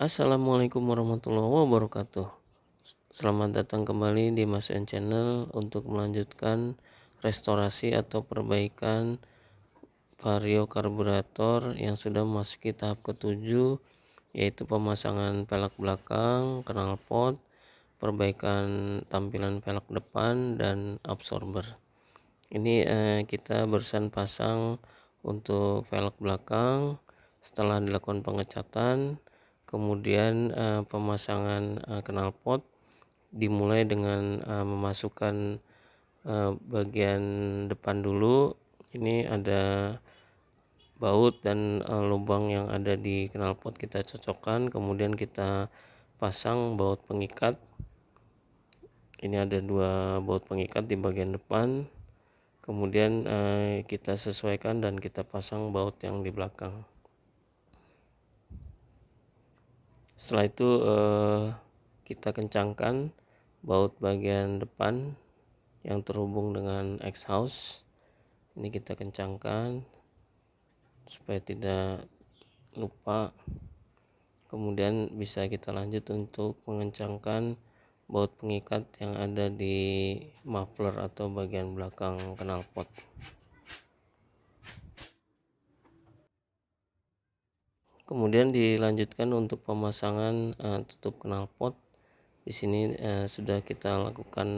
Assalamualaikum warahmatullahi wabarakatuh. Selamat datang kembali di Mas N Channel untuk melanjutkan restorasi atau perbaikan vario karburator yang sudah memasuki tahap ketujuh, yaitu pemasangan pelek belakang, knalpot, perbaikan tampilan pelek depan, dan absorber. Ini kita barusan pasang untuk velg belakang. Setelah dilakukan pengecatan, kemudian pemasangan knalpot dimulai dengan memasukkan bagian depan dulu. Ini ada baut dan lubang yang ada di knalpot kita cocokkan, kemudian kita pasang baut pengikat. Ini ada dua baut pengikat di bagian depan. Kemudian kita sesuaikan dan kita pasang baut yang di belakang. Setelah itu kita kencangkan baut bagian depan yang terhubung dengan exhaust. Ini kita kencangkan supaya tidak lupa. Kemudian bisa kita lanjut untuk mengencangkan baut pengikat yang ada di muffler atau bagian belakang knalpot. Kemudian dilanjutkan untuk pemasangan tutup knalpot. Di sini sudah kita lakukan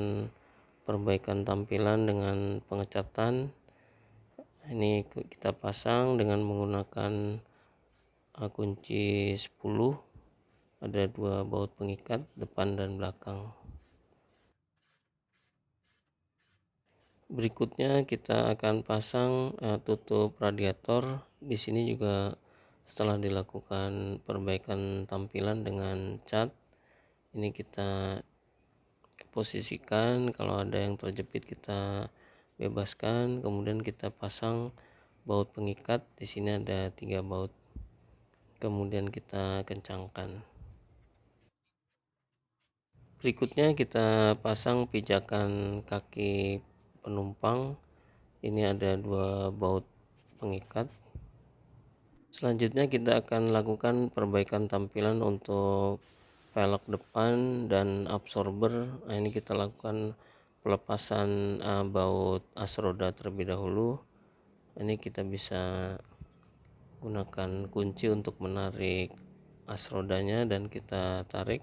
perbaikan tampilan dengan pengecatan. Ini kita pasang dengan menggunakan kunci 10. Ada dua baut pengikat depan dan belakang. Berikutnya kita akan pasang tutup radiator. Di sini juga setelah dilakukan perbaikan tampilan dengan cat, ini kita posisikan. Kalau ada yang terjepit kita bebaskan, kemudian kita pasang baut pengikat. Di sini ada 3 baut, kemudian kita kencangkan. Berikutnya kita pasang pijakan kaki penumpang. Ini ada 2 baut pengikat. Selanjutnya kita akan lakukan perbaikan tampilan untuk velg depan dan absorber. Nah, ini kita lakukan pelepasan baut as roda terlebih dahulu. Ini kita bisa gunakan kunci untuk menarik as rodanya dan kita tarik.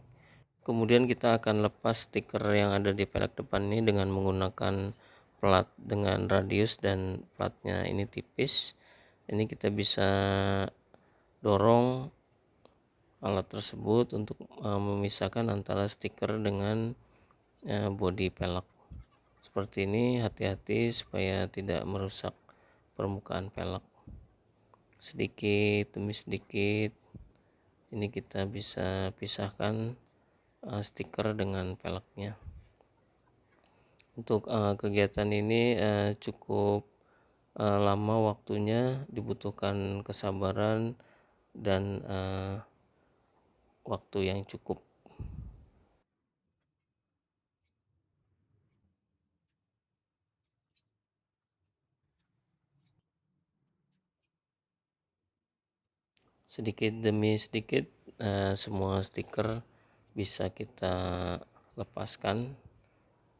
Kemudian kita akan lepas stiker yang ada di velg depan ini dengan menggunakan plat dengan radius dan platnya ini tipis. Ini kita bisa dorong alat tersebut untuk memisahkan antara stiker dengan bodi velg. Seperti ini, hati-hati supaya tidak merusak permukaan velg. Sedikit demi sedikit ini kita bisa pisahkan stiker dengan velgnya. Untuk kegiatan ini cukup lama waktunya, dibutuhkan kesabaran dan waktu yang cukup. Sedikit demi sedikit semua stiker bisa kita lepaskan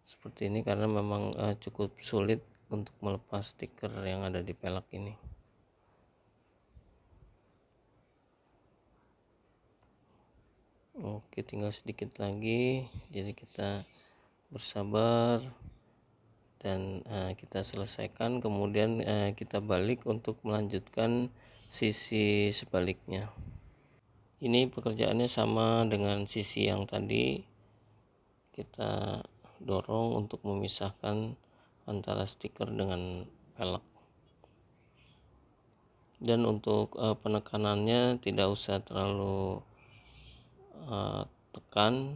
seperti ini, karena memang cukup sulit untuk melepas stiker yang ada di velg ini. Oke, tinggal sedikit lagi, jadi kita bersabar dan kita selesaikan. Kemudian kita balik untuk melanjutkan sisi sebaliknya. Ini pekerjaannya sama dengan sisi yang tadi. Kita dorong untuk memisahkan antara stiker dengan velg. Dan untuk penekanannya tidak usah terlalu tekan,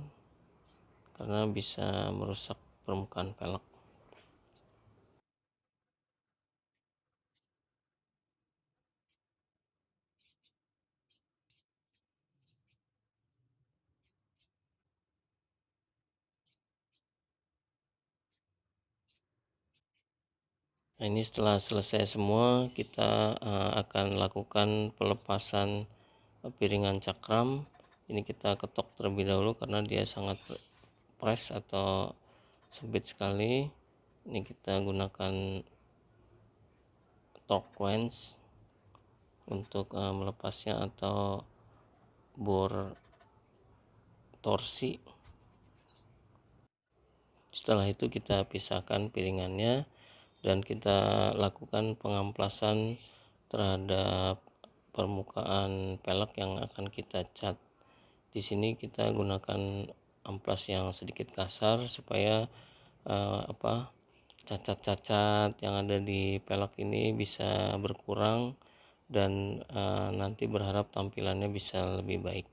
karena bisa merusak permukaan velg. Nah, ini setelah selesai semua, kita akan lakukan pelepasan piringan cakram. Ini kita ketok terlebih dahulu karena dia sangat press atau sempit sekali. Ini kita gunakan torque wrench untuk melepasnya atau bor torsi. Setelah itu kita pisahkan piringannya dan kita lakukan pengamplasan terhadap permukaan pelek yang akan kita cat. Di sini kita gunakan amplas yang sedikit kasar supaya cacat-cacat yang ada di pelek ini bisa berkurang dan nanti berharap tampilannya bisa lebih baik.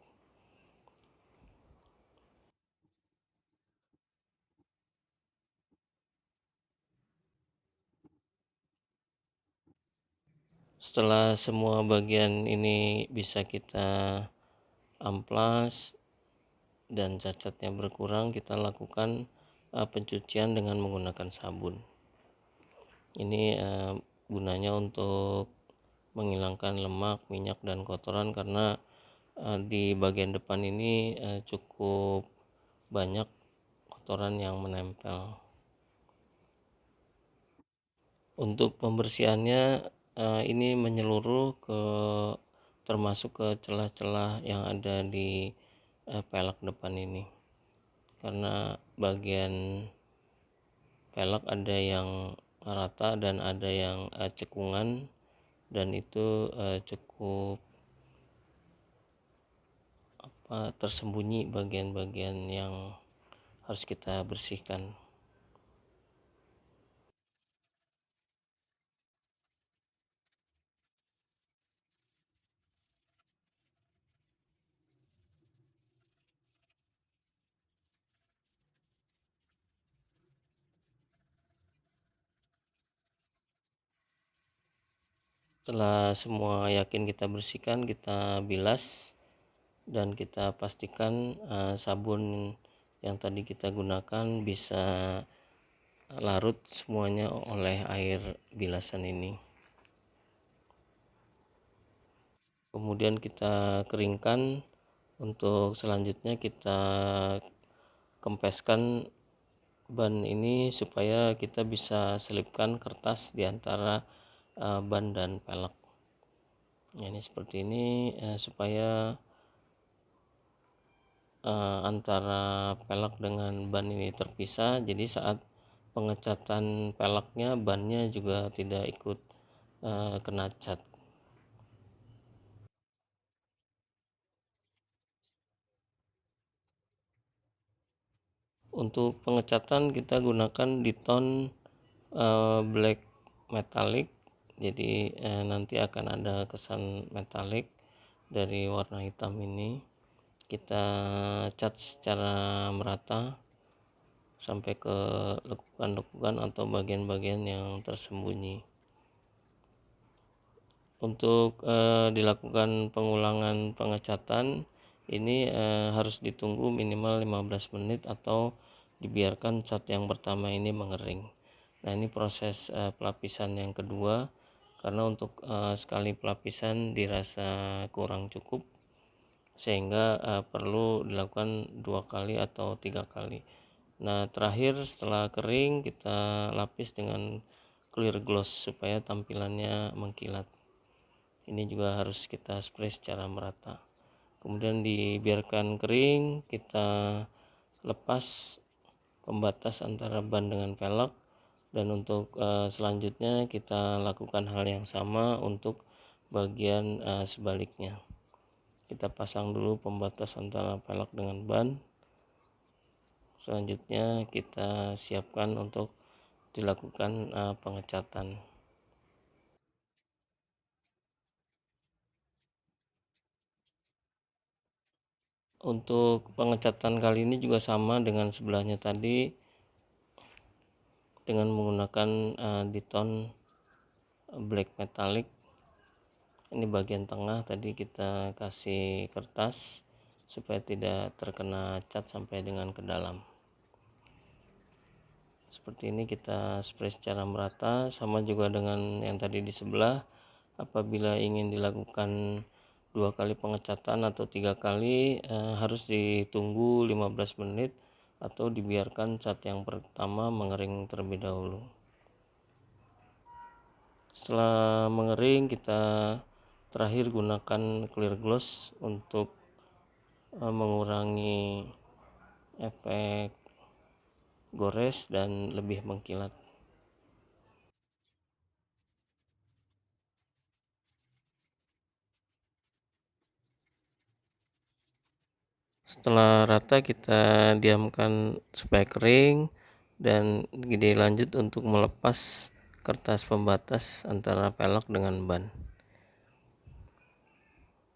Setelah semua bagian ini bisa kita amplas dan cacatnya berkurang, kita lakukan pencucian dengan menggunakan sabun. Ini gunanya untuk menghilangkan lemak, minyak, dan kotoran karena di bagian depan ini cukup banyak kotoran yang menempel. Untuk pembersihannya ini menyeluruh termasuk ke celah-celah yang ada di pelek depan ini, karena bagian pelek ada yang rata dan ada yang cekungan, dan itu cukup tersembunyi bagian-bagian yang harus kita bersihkan. Setelah semua yakin kita bersihkan, kita bilas dan kita pastikan sabun yang tadi kita gunakan bisa larut semuanya oleh air bilasan ini. Kemudian kita keringkan. Untuk selanjutnya kita kempeskan ban ini supaya kita bisa selipkan kertas di antara ban dan pelek. Ini seperti ini supaya antara pelek dengan ban ini terpisah, jadi saat pengecatan peleknya, bannya juga tidak ikut kena cat. Untuk pengecatan kita gunakan Diton black metallic, jadi nanti akan ada kesan metalik dari warna hitam ini. Kita cat secara merata sampai ke lekukan-lekukan atau bagian-bagian yang tersembunyi. Untuk dilakukan pengulangan pengecatan ini harus ditunggu minimal 15 menit atau dibiarkan cat yang pertama ini mengering. Nah, ini proses pelapisan yang kedua, karena untuk sekali pelapisan dirasa kurang cukup sehingga perlu dilakukan 2 kali atau 3 kali. Nah, terakhir setelah kering kita lapis dengan clear gloss supaya tampilannya mengkilat. Ini juga harus kita spray secara merata. Kemudian dibiarkan kering, kita lepas pembatas antara ban dengan pelek, dan untuk selanjutnya kita lakukan hal yang sama untuk bagian sebaliknya. Kita pasang dulu pembatas antara pelek dengan ban. Selanjutnya kita siapkan untuk dilakukan pengecatan. Untuk pengecatan kali ini juga sama dengan sebelahnya tadi, dengan menggunakan Diton black metallic. Ini bagian tengah tadi kita kasih kertas supaya tidak terkena cat sampai dengan ke dalam. Seperti ini kita spray secara merata, sama juga dengan yang tadi di sebelah. Apabila ingin dilakukan 2 kali pengecatan atau 3 kali, harus ditunggu 15 menit atau dibiarkan cat yang pertama mengering terlebih dahulu. Setelah mengering, kita terakhir gunakan clear gloss untuk mengurangi efek gores dan lebih mengkilat. Setelah rata, kita diamkan supaya kering dan dilanjut untuk melepas kertas pembatas antara pelek dengan ban.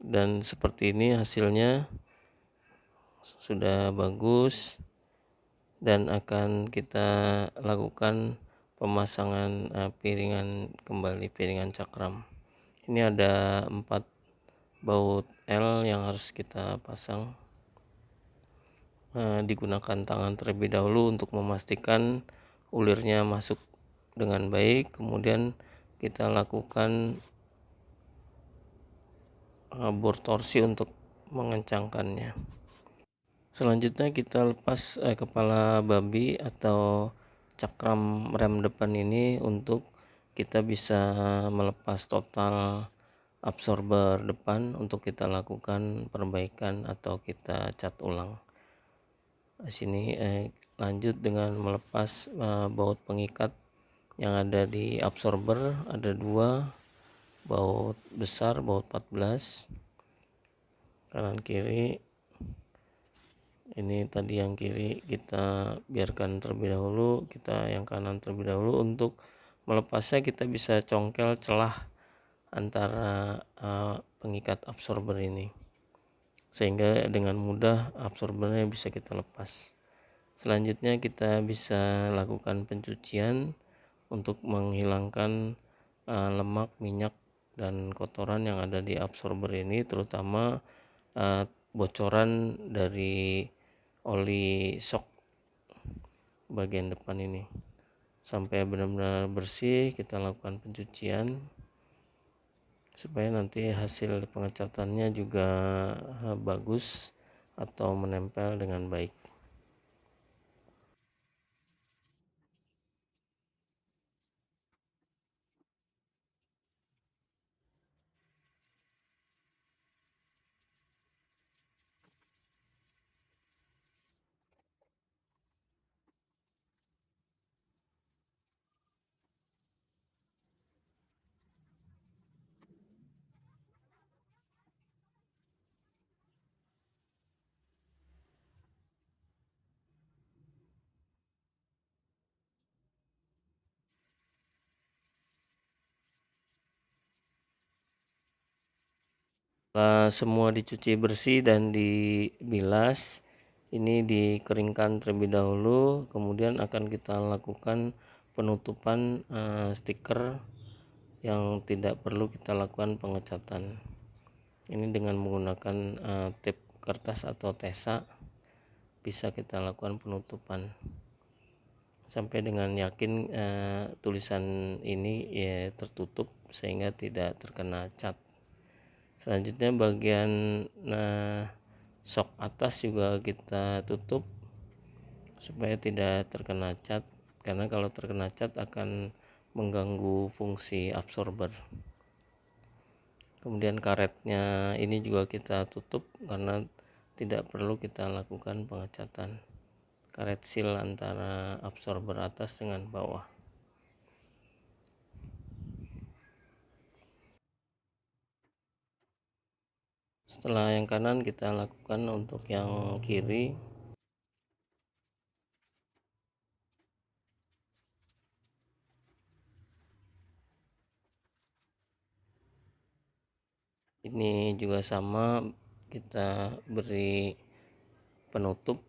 Dan seperti ini hasilnya sudah bagus, dan akan kita lakukan pemasangan piringan kembali, piringan cakram. Ini ada 4 baut L yang harus kita pasang. Digunakan tangan terlebih dahulu untuk memastikan ulirnya masuk dengan baik, kemudian kita lakukan bor torsi untuk mengencangkannya. Selanjutnya kita lepas kepala babi atau cakram rem depan ini untuk kita bisa melepas total absorber depan untuk kita lakukan perbaikan atau kita cat ulang. Di sini lanjut dengan melepas baut pengikat yang ada di absorber. Ada 2 baut besar, baut 14 kanan kiri. Ini tadi yang kiri kita biarkan terlebih dahulu, kita yang kanan terlebih dahulu. Untuk melepasnya kita bisa congkel celah antara pengikat absorber ini, sehingga dengan mudah absorbernya bisa kita lepas. Selanjutnya kita bisa lakukan pencucian untuk menghilangkan lemak, minyak, dan kotoran yang ada di absorber ini, terutama bocoran dari oli shock bagian depan ini. Sampai benar-benar bersih kita lakukan pencucian supaya nanti hasil pengecatannya juga bagus atau menempel dengan baik. Setelah semua dicuci bersih dan dibilas, ini dikeringkan terlebih dahulu, kemudian akan kita lakukan penutupan stiker yang tidak perlu kita lakukan pengecatan. Ini dengan menggunakan tip kertas atau tesa bisa kita lakukan penutupan sampai dengan yakin tulisan ini ya tertutup sehingga tidak terkena cat. Selanjutnya bagian sok atas juga kita tutup supaya tidak terkena cat, karena kalau terkena cat akan mengganggu fungsi absorber. Kemudian karetnya ini juga kita tutup karena tidak perlu kita lakukan pengecatan. Karet seal antara absorber atas dengan bawah. Setelah yang kanan, kita lakukan untuk yang kiri. Ini juga sama, kita beri penutup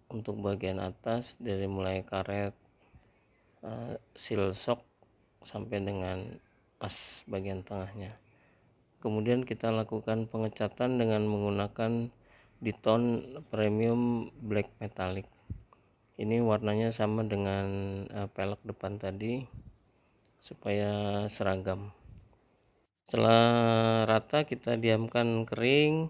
untuk bagian atas dari mulai karet, seal shock sampai dengan as bagian tengahnya. Kemudian kita lakukan pengecatan dengan menggunakan Diton Premium Black Metallic. Ini warnanya sama dengan pelek depan tadi supaya seragam. Setelah rata kita diamkan kering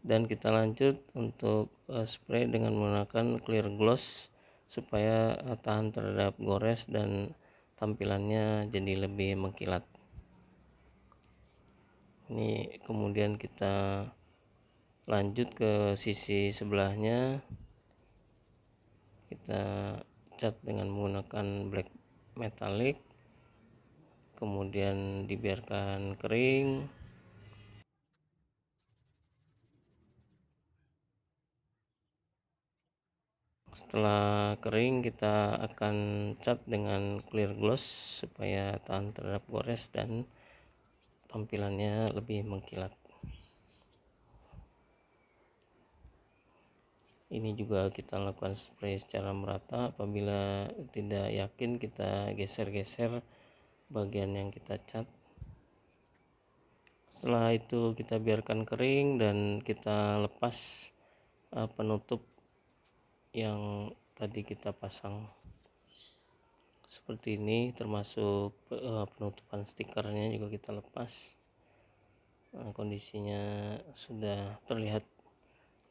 dan kita lanjut untuk spray dengan menggunakan clear gloss supaya tahan terhadap gores dan tampilannya jadi lebih mengkilat. Ini kemudian kita lanjut ke sisi sebelahnya, kita cat dengan menggunakan black metallic, kemudian dibiarkan kering. Setelah kering kita akan cat dengan clear gloss supaya tahan terhadap gores dan tampilannya lebih mengkilat. Ini juga kita lakukan spray secara merata. Apabila tidak yakin, kita geser-geser bagian yang kita cat. Setelah itu kita biarkan kering dan kita lepas penutup yang tadi kita pasang seperti ini, termasuk penutupan stikernya juga kita lepas. Kondisinya sudah terlihat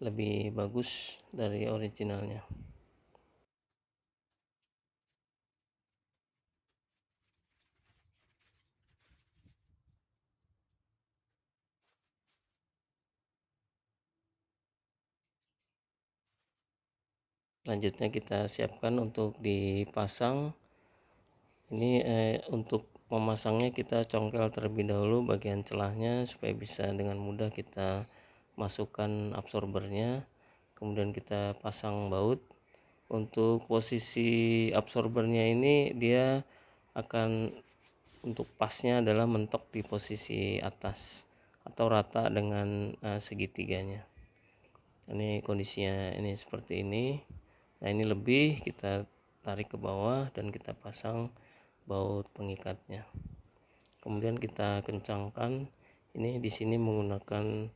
lebih bagus dari originalnya. Selanjutnya kita siapkan untuk dipasang. Ini untuk memasangnya kita congkel terlebih dahulu bagian celahnya supaya bisa dengan mudah kita masukkan absorbernya, kemudian kita pasang baut. Untuk posisi absorbernya ini dia akan, untuk pasnya adalah mentok di posisi atas atau rata dengan segitiganya. Ini kondisinya ini seperti ini. Nah, ini lebih kita tarik ke bawah dan kita pasang baut pengikatnya. Kemudian kita kencangkan. Ini di sini menggunakan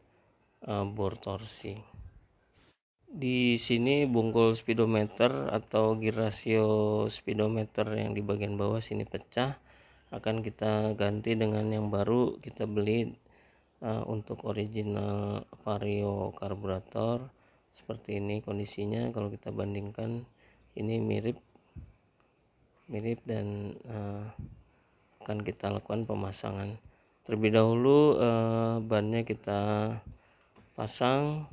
bor torsi. Di sini bungkul speedometer atau gear ratio speedometer yang di bagian bawah sini pecah, akan kita ganti dengan yang baru. Kita beli untuk original Vario karburator seperti ini kondisinya. Kalau kita bandingkan, ini mirip dan akan kita lakukan pemasangan. Terlebih dahulu bannya kita pasang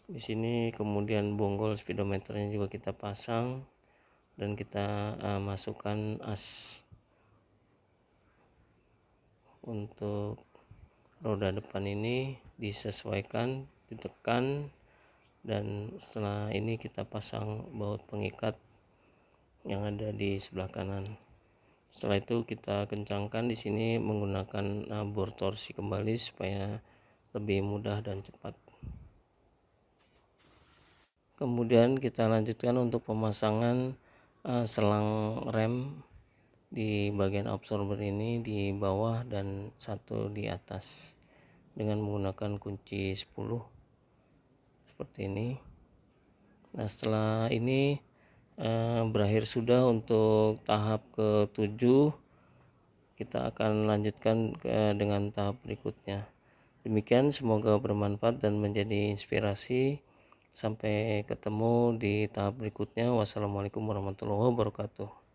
di sini, kemudian bonggol speedometernya juga kita pasang dan kita masukkan as untuk roda depan. Ini disesuaikan, ditekan, dan setelah ini kita pasang baut pengikat yang ada di sebelah kanan. Setelah itu kita kencangkan di sini menggunakan bor torsi kembali supaya lebih mudah dan cepat. Kemudian kita lanjutkan untuk pemasangan selang rem di bagian absorber ini, di bawah dan satu di atas, dengan menggunakan kunci 10 seperti ini. Nah, setelah ini berakhir sudah untuk tahap ke-7, kita akan lanjutkan dengan tahap berikutnya. Demikian, semoga bermanfaat dan menjadi inspirasi. Sampai ketemu di tahap berikutnya. Wassalamualaikum warahmatullahi wabarakatuh.